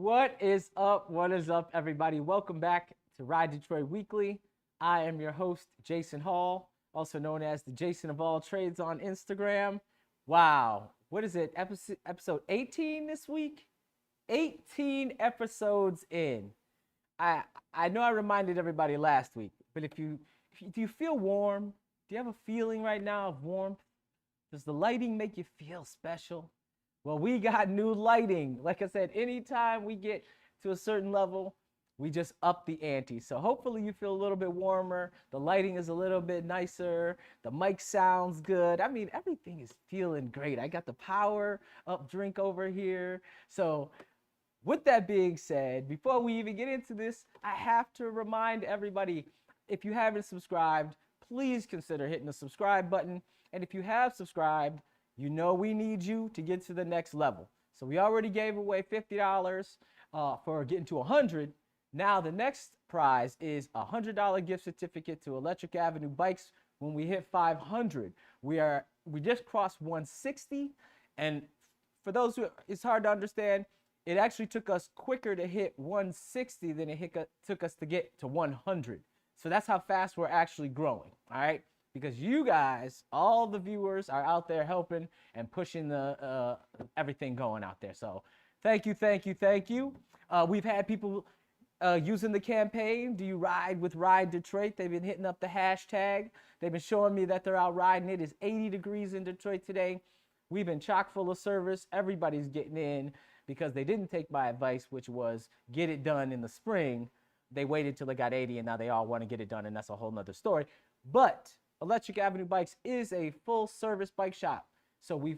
What is up? What is up, everybody? Welcome back to RiDetroit Weekly. I am your host, Jason Hall, also known as the Jason of all trades on Instagram. Wow, what is it? Episode 18 this week? 18 episodes in. I know I reminded everybody last week, but do you feel warm? Do you have a feeling right now of warmth? Does the lighting make you feel special? Well, we got new lighting. Like I said, anytime we get to a certain level, we just up the ante. So hopefully you feel a little bit warmer. The lighting is a little bit nicer. The mic sounds good. I mean, everything is feeling great. I got the power up drink over here. So with that being said, before we even get into this, I have to remind everybody, if you haven't subscribed, please consider hitting the subscribe button. And if you have subscribed, you know we need you to get to the next level. So we already gave away $50 for getting to 100. Now the next prize is a $100 gift certificate to Electric Avenue Bikes when we hit 500. We just crossed 160, and for those who it's hard to understand, it actually took us quicker to hit 160 than it took us to get to 100. So that's how fast we're actually growing, all right? Because you guys, all the viewers, are out there helping and pushing the everything going out there. So thank you, thank you, thank you. We've had people using the campaign, Do You Ride with RiDetroit? They've been hitting up the hashtag. They've been showing me that they're out riding. It is 80 degrees in Detroit today. We've been chock full of service. Everybody's getting in because they didn't take my advice, which was get it done in the spring. They waited till they got 80, and now they all want to get it done, and that's a whole nother story. But Electric Avenue Bikes is a full-service bike shop. So we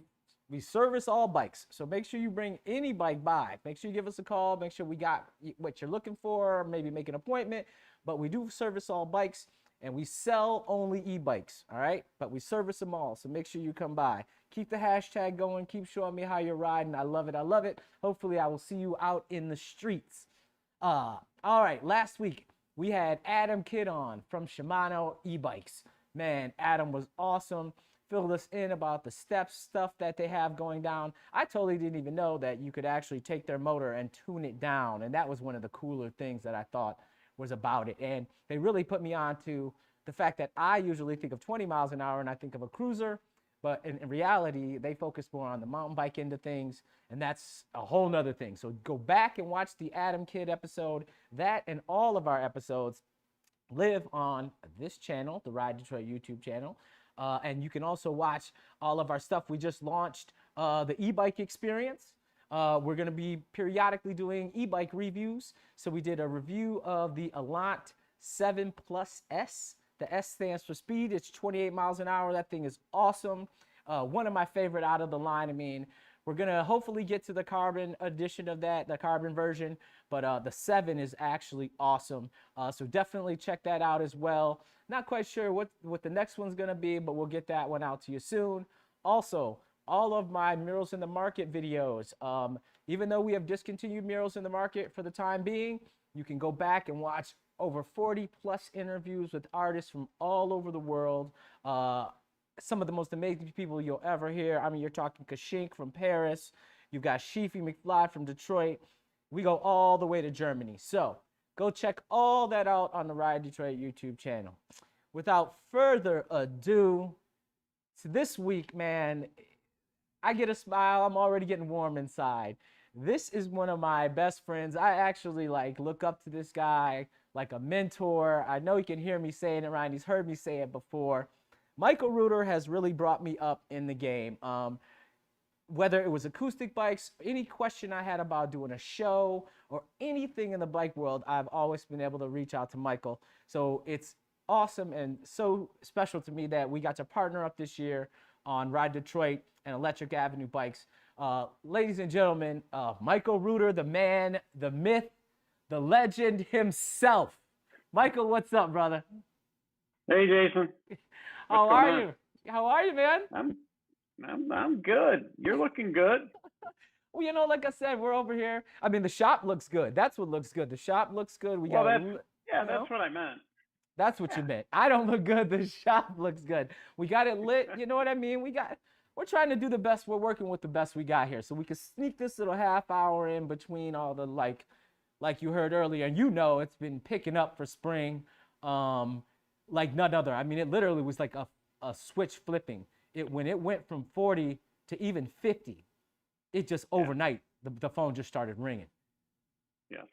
service all bikes. So make sure you bring any bike by. Make sure you give us a call. Make sure we got what you're looking for. Maybe make an appointment. But we do service all bikes, and we sell only e-bikes, all right? But we service them all, so make sure you come by. Keep the hashtag going. Keep showing me how you're riding. I love it. I love it. Hopefully, I will see you out in the streets. All right, last week, we had Adam Kidd on from Shimano e-bikes. Man, Adam was awesome. Filled us in about the stuff that they have going down. I totally didn't even know that you could actually take their motor and tune it down. And that was one of the cooler things that I thought was about it. And they really put me on to the fact that I usually think of 20 miles an hour and I think of a cruiser. But in reality, they focus more on the mountain bike end of things. And that's a whole nother thing. So go back and watch the Adam Kidd episode. That and all of our episodes live on this channel, the RiDetroit YouTube channel. And you can also watch all of our stuff. We just launched the EBike Experience. We're going to be periodically doing e-bike reviews. So we did a review of the Elant 7 Plus S. The S stands for speed. It's 28 miles an hour. That thing is awesome. One of my favorite out of the line. I mean, we're going to hopefully get to the carbon edition of that, the carbon version. But the 7 is actually awesome. So definitely check that out as well. Not quite sure what the next one's going to be, but we'll get that one out to you soon. Also, all of my Murals in the Market videos, even though we have discontinued Murals in the Market for the time being, you can go back and watch over 40 plus interviews with artists from all over the world. Some of the most amazing people you'll ever hear. I mean, you're talking Kashink from Paris. You've got Sheefy McFly from Detroit. We go all the way to Germany. So go check all that out on the RiDetroit YouTube channel. Without further ado, this week, man, I get a smile. I'm already getting warm inside. This is one of my best friends. I actually look up to this guy like a mentor. I know he can hear me saying it right. He's heard me say it before. Michael Reuter has really brought me up in the game. Whether it was acoustic bikes, any question I had about doing a show or anything in the bike world, I've always been able to reach out to Michael. So it's awesome and so special to me that we got to partner up this year on RiDetroit and Electric Avenue Bikes. Ladies and gentlemen, Michael Reuter, the man, the myth, the legend himself. Michael, what's up, brother? Hey, Jason. How are you? How are you, man? I'm good. You're looking good. Well, you know, like I said, we're over here. I mean, the shop looks good. That's what looks good. The shop looks good. That's what I meant. That's what you meant. I don't look good. The shop looks good. We got it lit. You know what I mean? we're trying to do the best. We're working with the best we got here, so we can sneak this little half hour in between all the like you heard earlier, and it's been picking up for spring, like none other. I mean, it literally was like a switch flipping. When it went from 40 to even 50, it just overnight the phone just started ringing. Yes.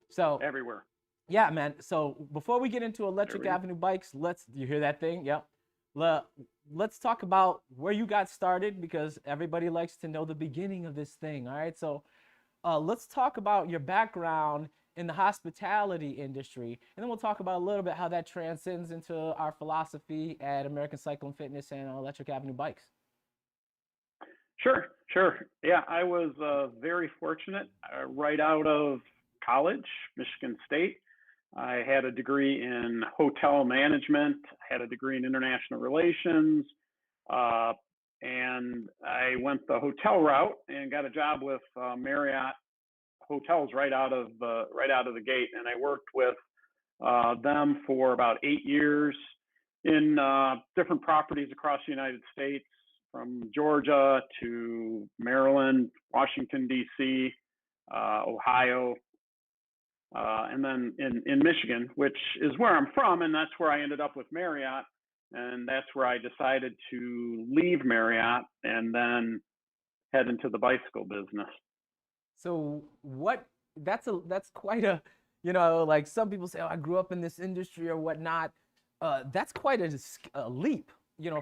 So everywhere. Yeah, man. So before we get into Electric Avenue bikes, you hear that thing? Yep. Let's talk about where you got started, because everybody likes to know the beginning of this thing. All right. So let's talk about your background in the hospitality industry, and then we'll talk about a little bit how that transcends into our philosophy at American Cycle and Fitness and Electric Avenue Bikes. Sure. Yeah, I was very fortunate right out of college, Michigan State. I had a degree in hotel management, had a degree in international relations, and I went the hotel route and got a job with Marriott Hotels right out of the gate. And I worked with them for about 8 years in different properties across the United States, from Georgia to Maryland, Washington, D.C., Ohio, and then in Michigan, which is where I'm from, and that's where I ended up with Marriott, and that's where I decided to leave Marriott and then head into the bicycle business. So that's quite a, like some people say, oh, I grew up in this industry or whatnot. That's quite a leap,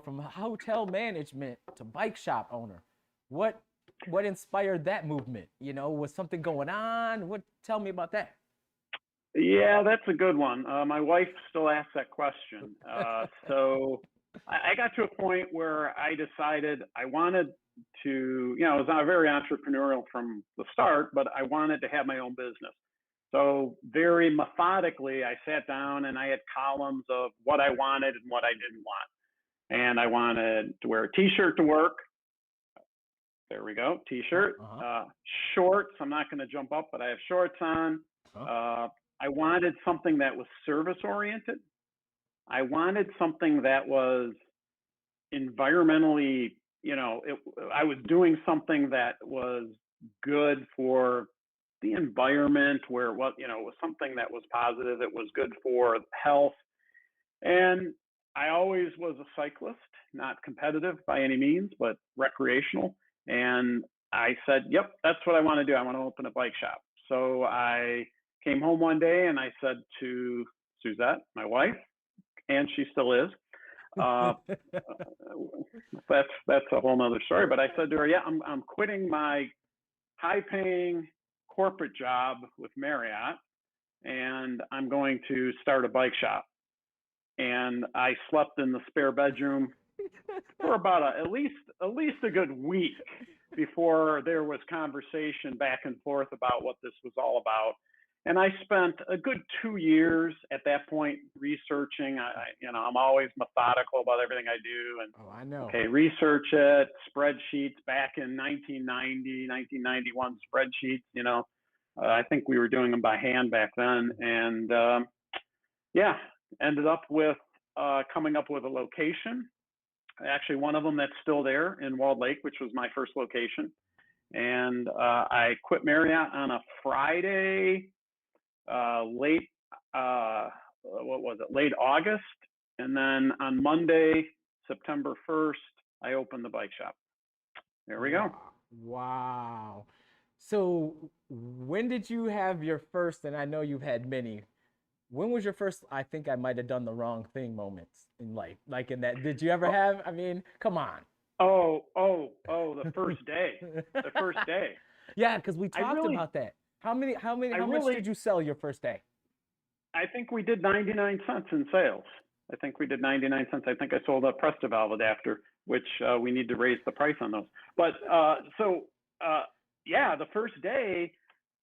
from hotel management to bike shop owner. What inspired that movement? Was something going on? Tell me about that. Yeah, that's a good one. My wife still asks that question. So I got to a point where I decided I wanted to, I was not very entrepreneurial from the start, but I wanted to have my own business. So very methodically, I sat down and I had columns of what I wanted and what I didn't want. And I wanted to wear a t-shirt to work. There we go, t-shirt. Shorts, I'm not going to jump up, but I have shorts on. I wanted something that was service oriented. I wanted something that was environmentally, I was doing something that was good for the environment, where it was, it was something that was positive. It was good for health. And I always was a cyclist, not competitive by any means, but recreational. And I said, yep, that's what I want to do. I want to open a bike shop. So I came home one day and I said to Suzette, my wife, and she still is, that's a whole nother story. But I said to her, yeah, I'm quitting my high-paying corporate job with Marriott, and I'm going to start a bike shop. And I slept in the spare bedroom for about at least a good week before there was conversation back and forth about what this was all about. And I spent a good 2 years at that point researching. I'm always methodical about everything I do. And I know. Okay, research it, spreadsheets back in 1990, 1991 spreadsheets. I think we were doing them by hand back then. And ended up with coming up with a location. Actually, one of them that's still there in Walled Lake, which was my first location. And I quit Marriott on a Friday, late August, and then on Monday, September 1st, I opened the bike shop. There we go. Wow. So when did you have your first, and I know you've had many, when was your first, I think I might have done the wrong thing moments in life? Like in that, did you ever have, I mean, come on. Oh, the first day. The first day. Yeah, because we talked about that. How much did you sell your first day? I think we did 99 cents in sales. I think we did 99 cents. I think I sold a Presto valve adapter, which we need to raise the price on those. But the first day,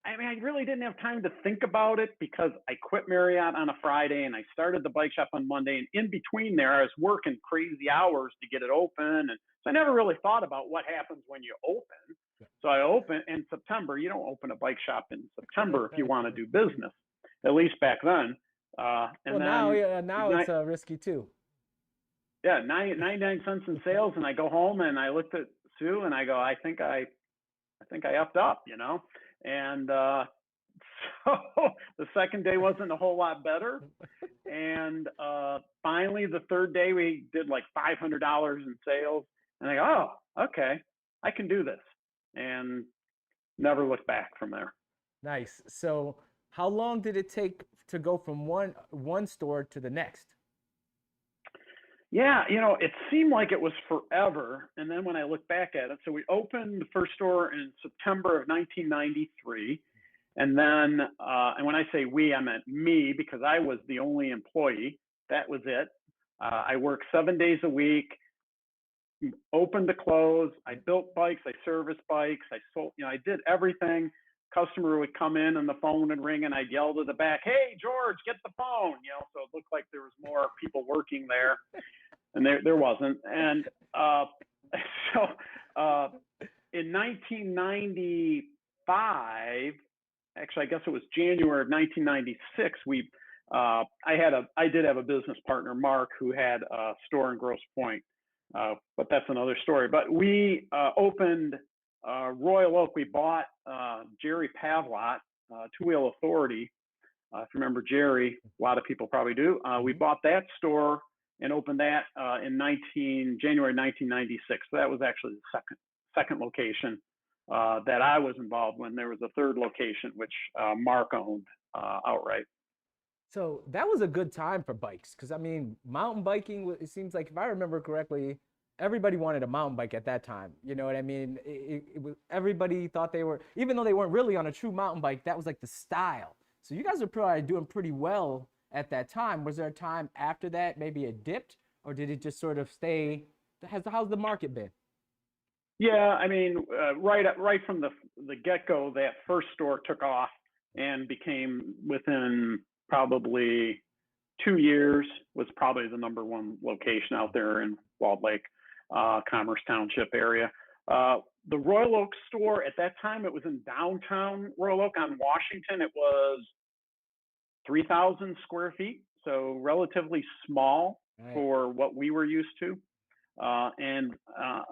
I mean, I really didn't have time to think about it because I quit Marriott on a Friday and I started the bike shop on Monday. And in between there, I was working crazy hours to get it open. And so I never really thought about what happens when you open. So I opened in September. You don't open a bike shop in September if you want to do business, at least back then. Now it's risky too. yeah, 99 cents in sales. And I go home and I looked at Sue and I go, I think I upped up, you know? And so the second day wasn't a whole lot better. And finally, the third day, we did like $500 in sales. And I go, oh, okay, I can do this. And never looked back from there. Nice. So how long did it take to go from one store to the next? Yeah, you know, it seemed like it was forever. And then when I look back at it, so we opened the first store in September of 1993. And then, and when I say we, I meant me because I was the only employee. That was it. I worked 7 days a week, open to close. I built bikes, I serviced bikes, I sold, you know, I did everything. Customer would come in and the phone would ring and I'd yell to the back, hey, George, get the phone, you know, so it looked like there was more people working there and there wasn't. And so in 1995, actually, I guess it was January of 1996, I did have a business partner, Mark, who had a store in Grosse Pointe. But that's another story. But we opened Royal Oak. We bought Jerry Pavlot, Two Wheel Authority. If you remember Jerry, a lot of people probably do. We bought that store and opened that in January 1996. So that was actually the second location that I was involved when. There was a third location, which Mark owned outright. So that was a good time for bikes because I mean, mountain biking, it seems like if I remember correctly, everybody wanted a mountain bike at that time. You know what I mean? It was, everybody thought they were, even though they weren't really on a true mountain bike, that was like the style. So you guys are probably doing pretty well at that time. Was there a time after that, maybe it dipped, or did it just sort of stay? How's the market been? Yeah, I mean, right from the get-go, that first store took off and became, within probably 2 years, was probably the number one location out there in Walled Lake, Commerce Township area. The Royal Oak store at that time, it was in downtown Royal Oak on Washington. It was 3,000 square feet, so relatively small Right. for what we were used to. And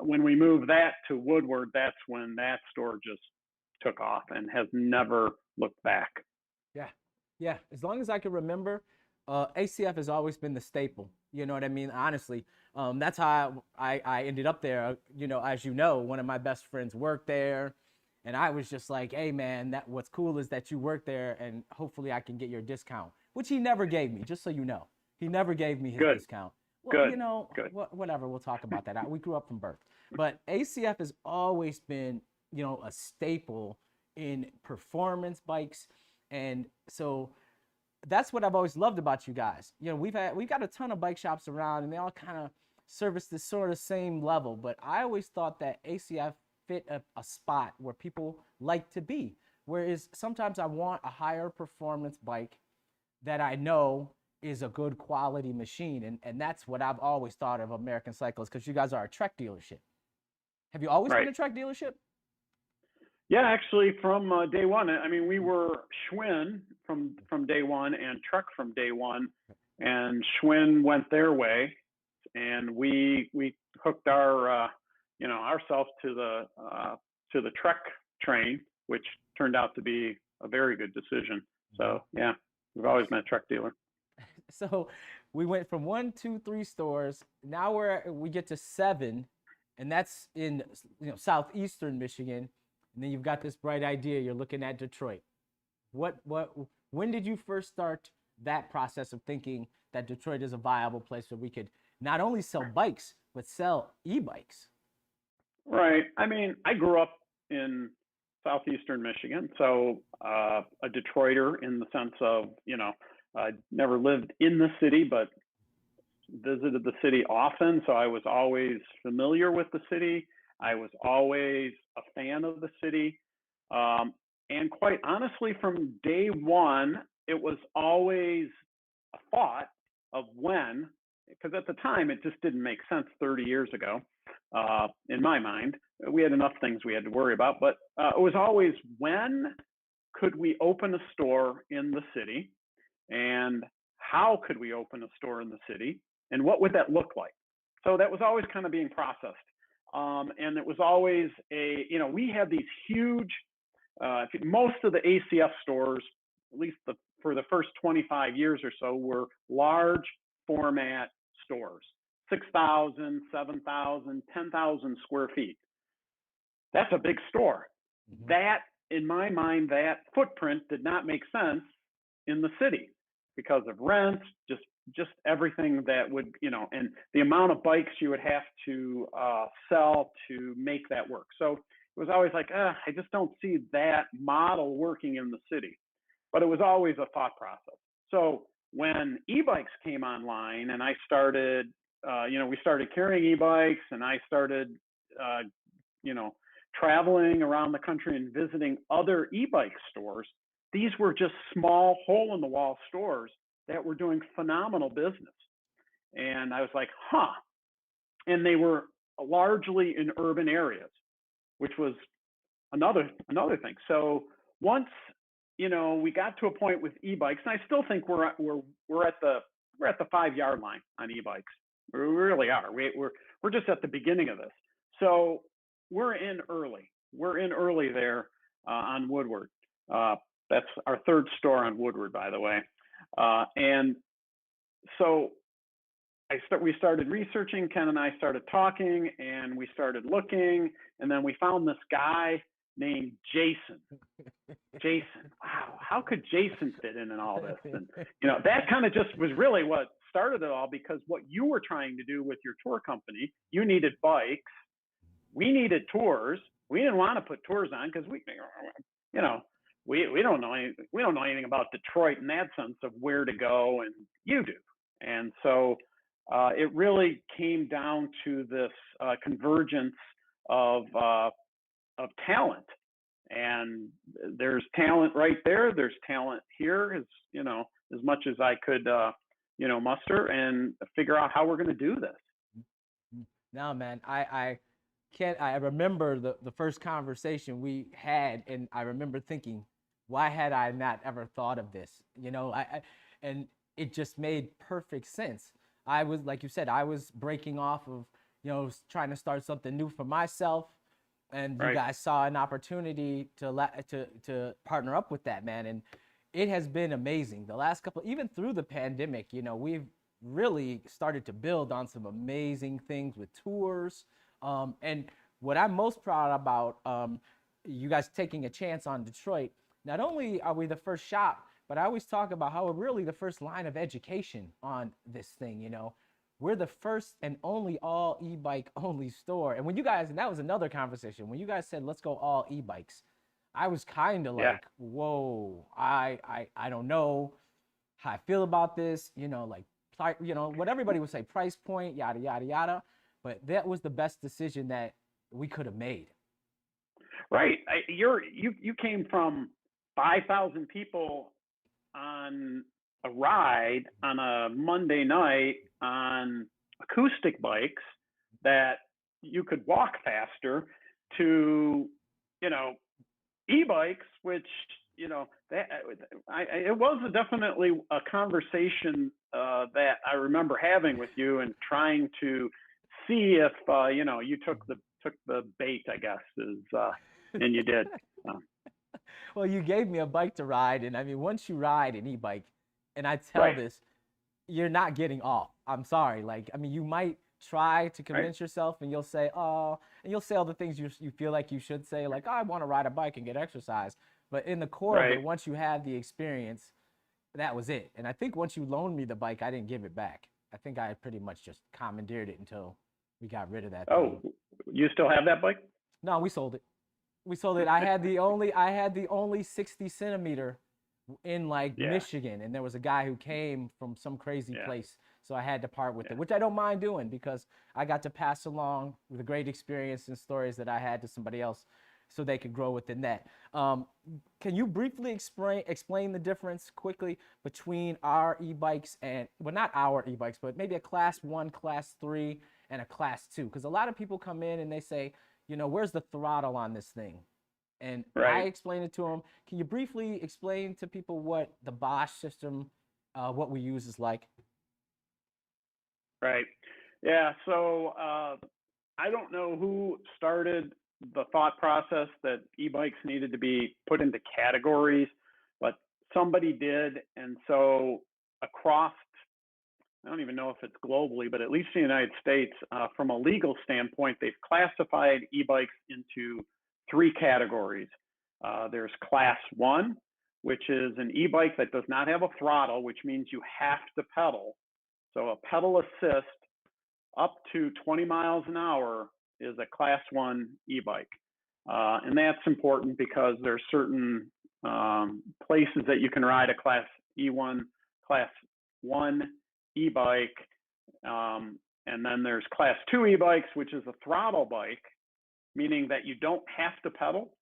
when we moved that to Woodward, that's when that store just took off and has never looked back. Yeah, yeah. As long as I can remember, ACF has always been the staple. You know what I mean? Honestly, that's how I ended up there. You know, as you know, one of my best friends worked there, and I was just like, "Hey, man, that what's cool is that you work there, and hopefully I can get your discount," which he never gave me. Just so you know, he never gave me his Good, discount. Well, good, you know, good. whatever. We'll talk about that. We grew up from birth, but ACF has always been, you know, a staple in performance bikes, and so that's what I've always loved about you guys. You know, we've got a ton of bike shops around, and they all kind of service this sort of same level. But I always thought that ACF fit a spot where people like to be. Whereas sometimes I want a higher performance bike that I know is a good quality machine, and that's what I've always thought of American Cyclists because you guys are a Trek dealership. Have you always been Right. a Trek dealership? Yeah, actually, from day one. I mean, we were Schwinn from day one and Trek from day one, and Schwinn went their way, and we hooked ourselves to the Trek train, which turned out to be a very good decision. So yeah, we've always been a Trek dealer. So we went from 1, 2, 3 stores. Now we get to 7, and that's in, you know, southeastern Michigan. And then you've got this bright idea. You're looking at Detroit. When did you first start that process of thinking that Detroit is a viable place where we could not only sell bikes but sell e-bikes? Right. I mean, I grew up in southeastern Michigan, so a Detroiter in the sense of, you know, I never lived in the city, but visited the city often. So I was always familiar with the city. I was always a fan of the city. And quite honestly, from day one, it was always a thought of when, because at the time it just didn't make sense 30 years ago, in my mind. We had enough things we had to worry about, but it was always when could we open a store in the city, and how could we open a store in the city, and what would that look like? So that was always kind of being processed. And it was always we had these huge, most of the ACF stores, at least for the first 25 years or so, were large format stores, 6,000, 7,000, 10,000 square feet. That's a big store. Mm-hmm. That, in my mind, that footprint did not make sense in the city because of rents, just everything that would, and the amount of bikes you would have to sell to make that work. So it was always like, I just don't see that model working in the city. But it was always a thought process. So when e-bikes came online and I started, we started carrying e-bikes and I started, traveling around the country and visiting other e-bike stores, these were just small hole-in-the-wall stores that were doing phenomenal business. And I was like, and they were largely in urban areas, which was another thing. So once, we got to a point with e-bikes, and I still think we're at the 5-yard line on e-bikes. We really are. We're just at the beginning of this. So we're in early. We're in early there on Woodward. That's our third store on Woodward, by the way. And so we started researching. Ken and I started talking, and we started looking, and then we found this guy named Jason. Jason, wow, how could Jason fit in all this? And that kind of just was really what started it all, because what you were trying to do with your tour company, you needed bikes, we needed tours. We didn't want to put tours on because we don't know anything about Detroit in that sense of where to go, and you do. And so it really came down to this convergence of talent. And there's talent right there. There's talent here, as much as I could, muster and figure out how we're going to do this. No, man, I remember the first conversation we had, and I remember thinking, why had I not ever thought of this? And it just made perfect sense. I was, like you said, I was breaking off of, trying to start something new for myself. And you guys saw an opportunity to partner up with that, man. And it has been amazing. The last couple, even through the pandemic, we've really started to build on some amazing things with tours. And what I'm most proud about, you guys taking a chance on Detroit, not only are we the first shop, but I always talk about how we're really the first line of education on this thing, We're the first and only all e-bike only store. And when you guys, and that was another conversation, when you guys said, let's go all e-bikes, I was kind of like, whoa, I don't know how I feel about this, what everybody would say, price point, yada, yada, yada. But that was the best decision that we could have made. Right. You came from 5,000 people on a ride on a Monday night on acoustic bikes that you could walk faster to, e-bikes, which, it was definitely a conversation that I remember having with you and trying to see if, you took the bait, I guess, and you did. Well, you gave me a bike to ride, and I mean, once you ride an e-bike, and I tell this, you're not getting off. I'm sorry. You might try to convince yourself, and you'll say, and you'll say all the things you feel like you should say, like, I want to ride a bike and get exercise. But in the core of it, once you had the experience, that was it. And I think once you loaned me the bike, I didn't give it back. I think I pretty much just commandeered it until we got rid of that thing. You still have that bike? No, we sold it. I had the only 60 centimeter in Michigan, and there was a guy who came from some crazy place, so I had to part with it, which I don't mind doing because I got to pass along the great experience and stories that I had to somebody else so they could grow within that. Can you briefly explain the difference quickly between our e-bikes and, well, not our e-bikes, but maybe a class 1, class 3, and a class 2? Because a lot of people come in and they say, where's the throttle on this thing? And I explained it to them. Can you briefly explain to people what the Bosch system, what we use is like? Right. Yeah, so I don't know who started the thought process that e-bikes needed to be put into categories, but somebody did. And so across, I don't even know if it's globally, but at least in the United States, from a legal standpoint, they've classified e-bikes into three categories. There's class one, which is an e-bike that does not have a throttle, which means you have to pedal. So a pedal assist up to 20 miles an hour is a class one e-bike. And that's important because there's certain places that you can ride a class one e-bike. And then there's class two e-bikes, which is a throttle bike, meaning that you don't have to pedal.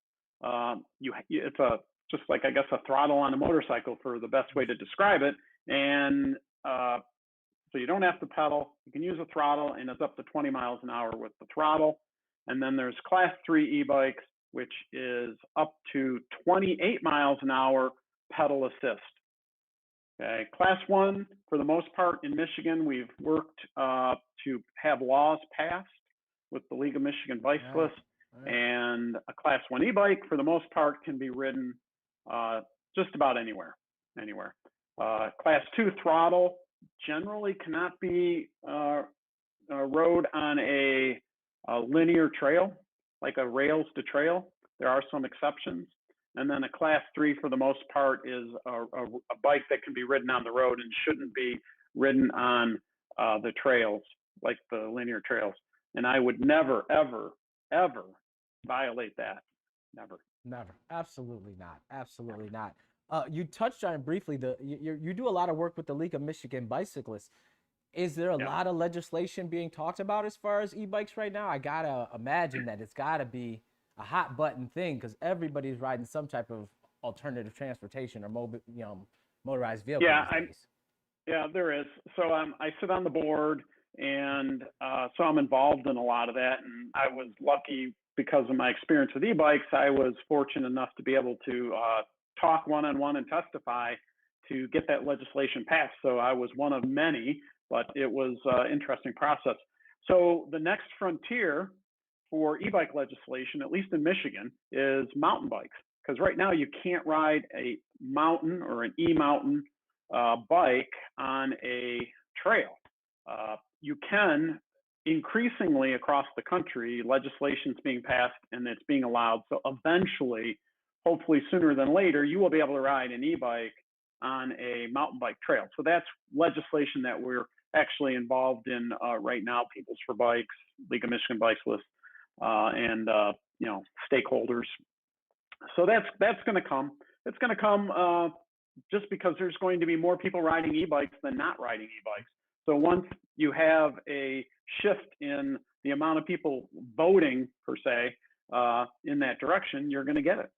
It's just like, I guess, a throttle on a motorcycle for the best way to describe it. And so you don't have to pedal. You can use a throttle, and it's up to 20 miles an hour with the throttle. And then there's class three e-bikes, which is up to 28 miles an hour pedal assist. Okay, class one, for the most part in Michigan, we've worked to have laws passed with the League of Michigan Bicyclists. Right. And a class one e-bike, for the most part, can be ridden just about anywhere. Class two throttle generally cannot be rode on a linear trail, like a rails to trail. There are some exceptions. And then a class three, for the most part, is a bike that can be ridden on the road and shouldn't be ridden on the trails, like the linear trails. And I would never, ever, ever violate that. Never. Never. Absolutely not. Absolutely not. You touched on it briefly. You do a lot of work with the League of Michigan Bicyclists. Is there a lot of legislation being talked about as far as e-bikes right now? I gotta imagine that it's gotta be a hot button thing because everybody's riding some type of alternative transportation or motorized vehicle. Yeah, there is. So I sit on the board, and so I'm involved in a lot of that. And I was lucky because of my experience with e-bikes. I was fortunate enough to be able to talk one-on-one and testify to get that legislation passed. So I was one of many, but it was an interesting process. So the next frontier for e-bike legislation, at least in Michigan, is mountain bikes. Because right now you can't ride a mountain or an e-mountain bike on a trail. You can, increasingly across the country, legislation's being passed and it's being allowed. So eventually, hopefully sooner than later, you will be able to ride an e-bike on a mountain bike trail. So that's legislation that we're actually involved in right now, Peoples for Bikes, League of Michigan Bicyclists, and stakeholders. So that's going to come. It's going to come just because there's going to be more people riding e-bikes than not riding e-bikes. So once you have a shift in the amount of people voting, per se, in that direction, you're going to get it.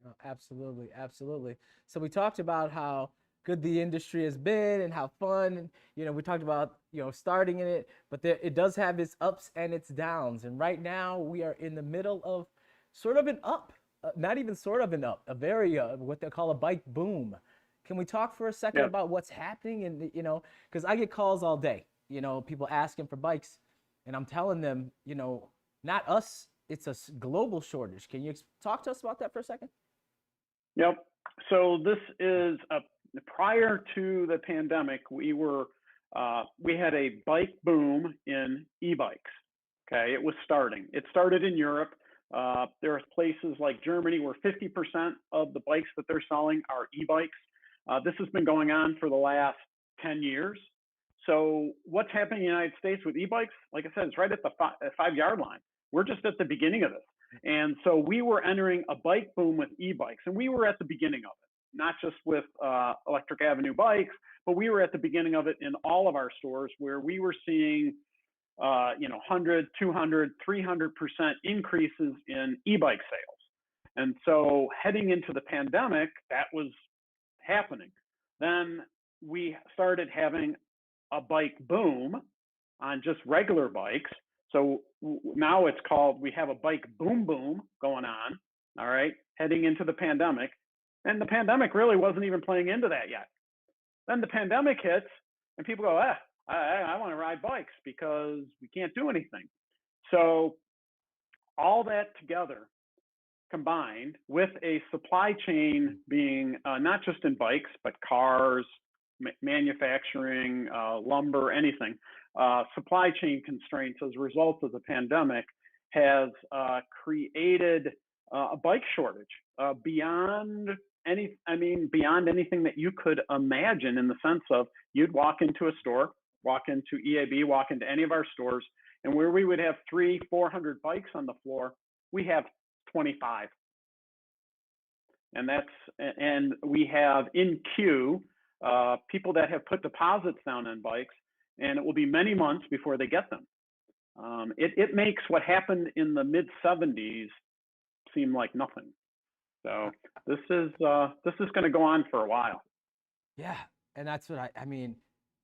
Oh, absolutely, absolutely. So we talked about how good the industry has been and how fun, and we talked about starting in it, but it does have its ups and its downs. And right now we are in the middle of sort of an up, not even sort of an up, a very what they call a bike boom. Can we talk for a second about what's happening? And because I get calls all day, people asking for bikes, and I'm telling them, not us, it's a global shortage. Can you talk to us about that for a second? Yep. So this is prior to the pandemic, we had a bike boom in e-bikes. Okay, it was starting. It started in Europe. There are places like Germany where 50% of the bikes that they're selling are e-bikes. This has been going on for the last 10 years. So what's happening in the United States with e-bikes? Like I said, it's right at the 5-yard line. We're just at the beginning of this. And so we were entering a bike boom with e-bikes, and we were at the beginning of it, not just with Electric Avenue bikes, but we were at the beginning of it in all of our stores where we were seeing 100, 200, 300% increases in e-bike sales. And so heading into the pandemic, that was happening. Then we started having a bike boom on just regular bikes. So now it's called, we have a bike boom going on, all right, heading into the pandemic. And the pandemic really wasn't even playing into that yet. Then the pandemic hits and people go, I want to ride bikes because we can't do anything. So all that together combined with a supply chain being not just in bikes, but cars, manufacturing, lumber, anything, supply chain constraints as a result of the pandemic has created a bike shortage beyond beyond anything that you could imagine, in the sense of you'd walk into a store, walk into EAB, walk into any of our stores, and where we would have 300-400 bikes on the floor, we have 25. And we have in queue people that have put deposits down on bikes, and it will be many months before they get them. It makes what happened in the mid 70s seem like nothing. So this is going to go on for a while. Yeah, and that's what I mean.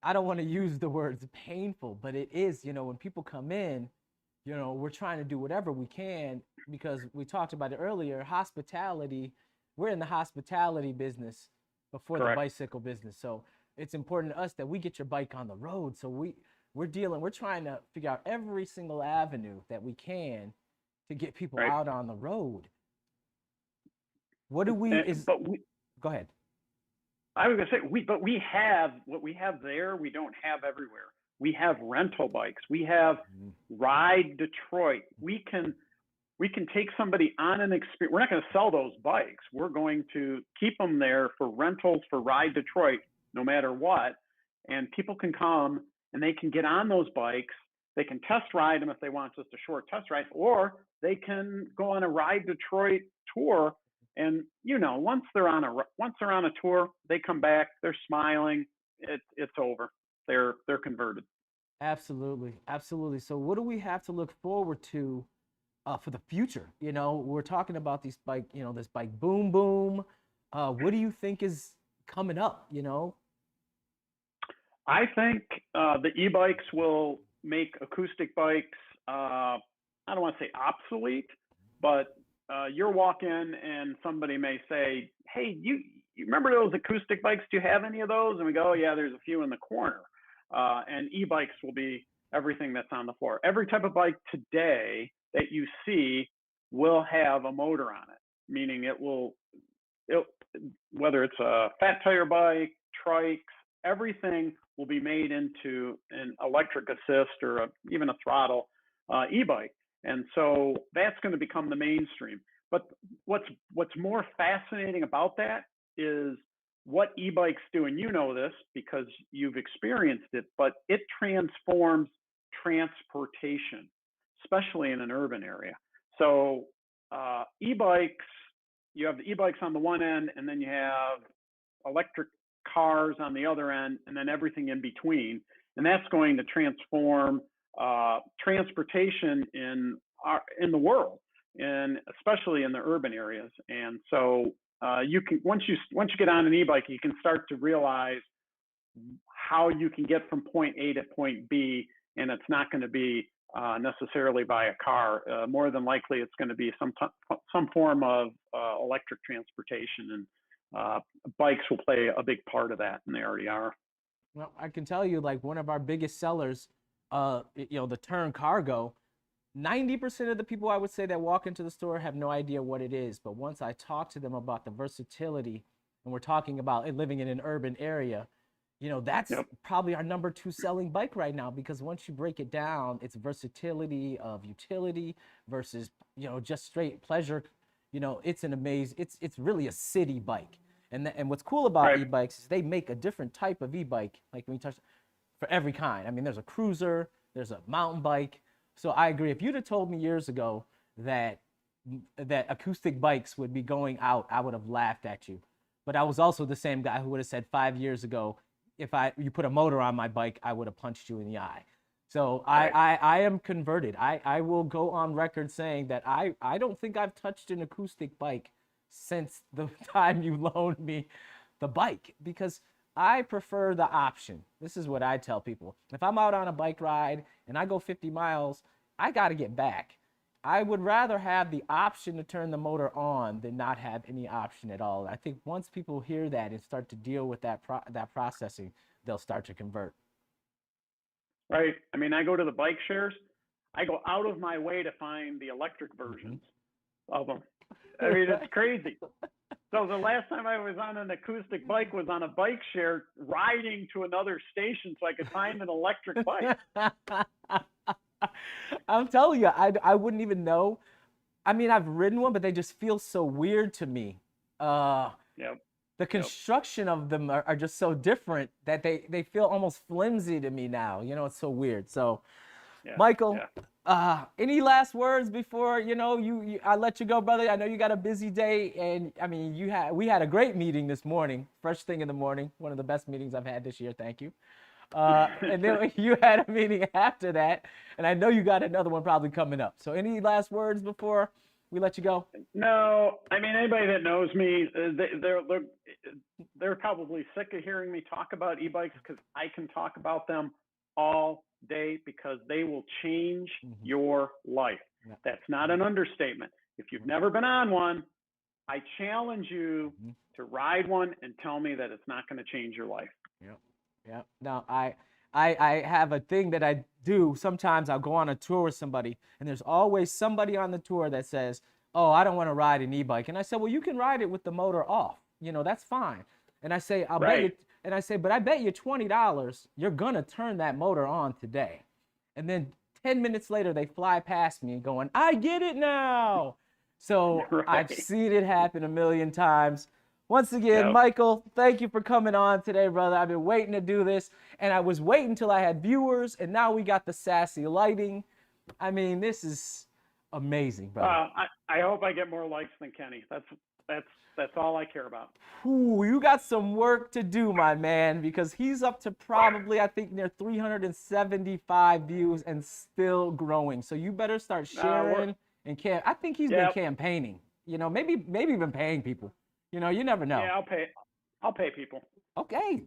I don't want to use the words painful, but it is, when people come in, we're trying to do whatever we can, because we talked about it earlier, hospitality, we're in the hospitality business before Correct. the bicycle business. So it's important to us that we get your bike on the road. So we're trying to figure out every single avenue that we can to get people Right. out on the road. What do go ahead. I was going to say, but we have what we have there, we don't have everywhere. We have rental bikes. We have RiDetroit. We can take somebody on an experience. We're not going to sell those bikes. We're going to keep them there for rentals for RiDetroit, no matter what. And people can come and they can get on those bikes. They can test ride them if they want just a short test ride, or they can go on a RiDetroit tour. And once they're on a tour, they come back. They're smiling. It's over. They're converted. Absolutely, absolutely. So what do we have to look forward to for the future? We're talking about these bike, this bike boom boom. What do you think is coming up? I think the e-bikes will make acoustic bikes, I don't want to say obsolete, but you'll walk in and somebody may say, hey, you remember those acoustic bikes? Do you have any of those? And we go, oh, yeah, there's a few in the corner. And e-bikes will be everything that's on the floor. Every type of bike today that you see will have a motor on it, meaning whether it's a fat tire bike, trikes, everything will be made into an electric assist or even a throttle e-bike. And so that's going to become the mainstream. But what's more fascinating about that is what e-bikes do, and this because you've experienced it, but it transforms transportation, especially in an urban area. So e-bikes, you have the e-bikes on the one end, and then you have electric cars on the other end, and then everything in between. And that's going to transform transportation in the world, and especially in the urban areas. And so you can once you get on an e-bike, you can start to realize how you can get from point A to point B, and it's not going to be necessarily by a car. More than likely, it's going to be some form of electric transportation, and bikes will play a big part of that, and they already are. Well, I can tell you, like, one of our biggest sellers, the Turn Cargo, 90% of the people I would say that walk into the store have no idea what it is. But once I talk to them about the versatility, and we're talking about living in an urban area, that's probably our number 2 selling bike right now, because once you break it down, it's versatility of utility versus, just straight pleasure. It's an amazing, it's really a city bike. And what's cool about e-bikes is they make a different type of e-bike, like when you touch, for every kind. I mean, there's a cruiser, there's a mountain bike. So I agree. If you'd have told me years ago that acoustic bikes would be going out, I would have laughed at you. But I was also the same guy who would have said 5 years ago, if you put a motor on my bike, I would have punched you in the eye. So I am converted. I will go on record saying that I don't think I've touched an acoustic bike since the time you loaned me the bike, because I prefer the option. This is what I tell people. If I'm out on a bike ride and I go 50 miles, I got to get back. I would rather have the option to turn the motor on than not have any option at all. I think once people hear that and start to deal with that processing, they'll start to convert. right? I mean, I go to the bike shares. I go out of my way to find the electric versions of them. I mean, it's crazy. So the last time I was on an acoustic bike was on a bike share riding to another station so I could find an electric bike. I'm telling you, I wouldn't even know. I mean, I've ridden one, but they just feel so weird to me. Yep. The construction of them are just so different that they feel almost flimsy to me now. You know, it's so weird. So, Yeah, Michael, yeah. any last words before, you know, I let you go, brother? I know you got a busy day, and I mean, we had a great meeting this morning, first thing in the morning, one of the best meetings I've had this year. Thank you. And then you had a meeting after that, and I know you got another one probably coming up. So any last words before we let you go? No, I mean, anybody that knows me, they're probably sick of hearing me talk about e-bikes because I can talk about them all day because they will change your life. Yeah. That's not an understatement. If you've never been on one, I challenge you to ride one and tell me that it's not going to change your life. Yeah. Yeah. Now, I have a thing that I do. Sometimes I'll go on a tour with somebody, and there's always somebody on the tour that says, "Oh, I don't want to ride an e-bike." And I said, "Well, you can ride it with the motor off. You know, that's fine." And I say, "I'll bet you," and I say, "But I bet you $20 you're gonna turn that motor on today." And then 10 minutes later, they fly past me going, "I get it now." So I've seen it happen a million times. Once again, Michael, thank you for coming on today, brother. I've been waiting to do this, and I was waiting till I had viewers, and now we got the sassy lighting. I mean, this is amazing, brother. I hope I get more likes than Kenny. That's all I care about. Ooh, you got some work to do, my man, because he's up to probably, I think, near 375 views and still growing. So you better start sharing and I think he's been campaigning. You know, maybe even paying people. You know, you never know. Yeah, I'll pay people. Okay,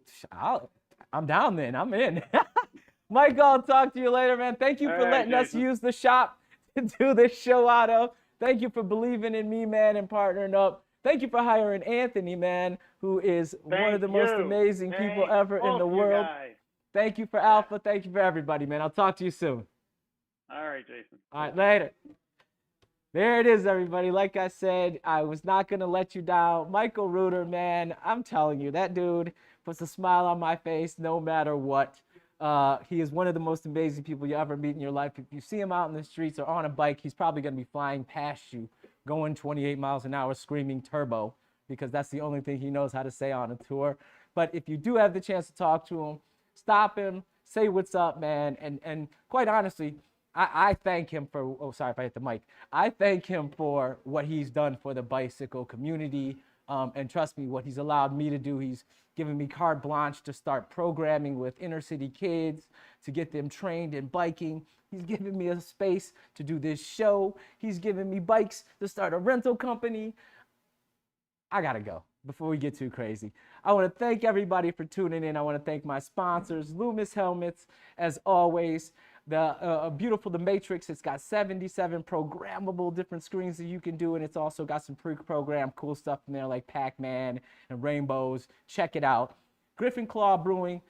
I'm down then. I'm in. Mike, I'll talk to you later, man. Thank you for letting us use the shop to do this show out of. Thank you for believing in me, man, and partnering up. Thank you for hiring Anthony, man, who is one of the most amazing people ever in the world. Thank you for Alpha. Thank you for everybody, man. I'll talk to you soon. All right, Jason. All right, later. There it is, everybody. Like I said, I was not going to let you down. Michael Reuter, man, I'm telling you, that dude puts a smile on my face no matter what. He is one of the most amazing people you ever meet in your life. If you see him out in the streets or on a bike, he's probably going to be flying past you, going 28 miles an hour, screaming turbo, because that's the only thing he knows how to say on a tour. But if you do have the chance to talk to him, stop him, say what's up, man. And quite honestly, I thank him for, oh, sorry if I hit the mic. I thank him for what he's done for the bicycle community. And trust me, what he's allowed me to do, he's given me carte blanche to start programming with inner city kids, to get them trained in biking. He's given me a space to do this show. He's given me bikes to start a rental company. I gotta go before we get too crazy. I want to thank everybody for tuning in. I want to thank my sponsors, Loomis Helmets, as always. The beautiful The Matrix. It's got 77 programmable different screens that you can do, and it's also got some pre-programmed cool stuff in there like Pac-Man and rainbows. Check it out. Griffin Claw Brewing.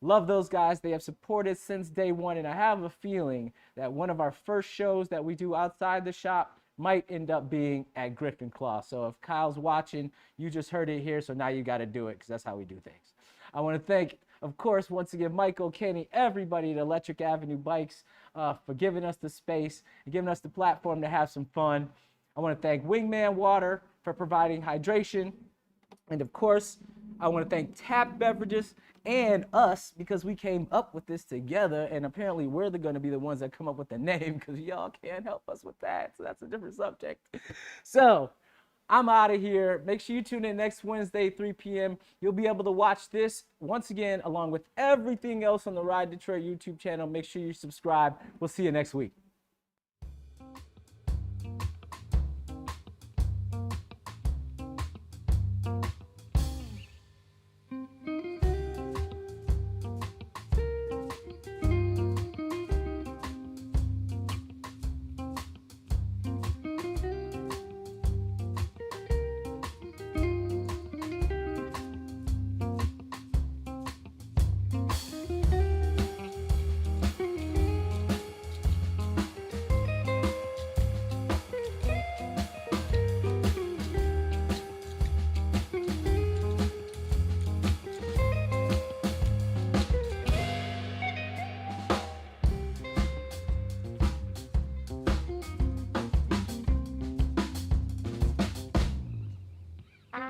Love those guys. They have supported since day one, and I have a feeling that one of our first shows that we do outside the shop might end up being at Griffin Claw. So if Kyle's watching, you just heard it here, so now you got to do it because that's how we do things. I want to thank, of course, once again, Michael, Kenny, everybody at Electric Avenue Bikes for giving us the space and giving us the platform to have some fun. I want to thank Wingman Water for providing hydration. And of course, I want to thank Tap Beverages and us because we came up with this together, and apparently we're going to be the ones that come up with the name because y'all can't help us with that. So that's a different subject. So I'm out of here. Make sure you tune in next Wednesday, 3 p.m. You'll be able to watch this once again, along with everything else on the RiDetroit YouTube channel. Make sure you subscribe. We'll see you next week.